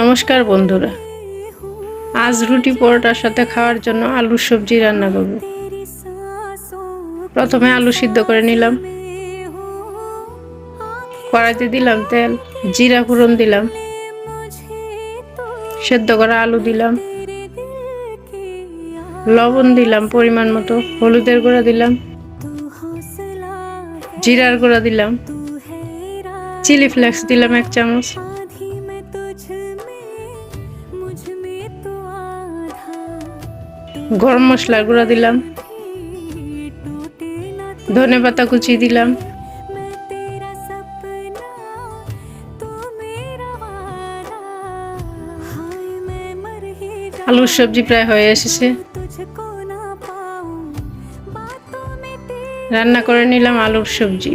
নমস্কার বন্ধুরা, আজ রুটি পরোটার সাথে খাওয়ার জন্য আলুর সবজি রান্না করব। প্রথমে আলু সিদ্ধ করে নিলাম, কড়াইতে দিলাম তেল, জিরা ফোড়ন দিলাম, সেদ্ধ করা আলু দিলাম, লবণ দিলাম পরিমাণ মতো, হলুদের গুঁড়া দিলাম, জিরার গুঁড়া দিলাম, চিলি ফ্লেক্স দিলাম 1 চামচ, গরম মশলার গুঁড়া দিলাম, ধনে পাতা কুচি দিলাম, আলুর সবজি প্রায় হয়ে এসেছে। রান্না করে নিলাম আলুর সবজি।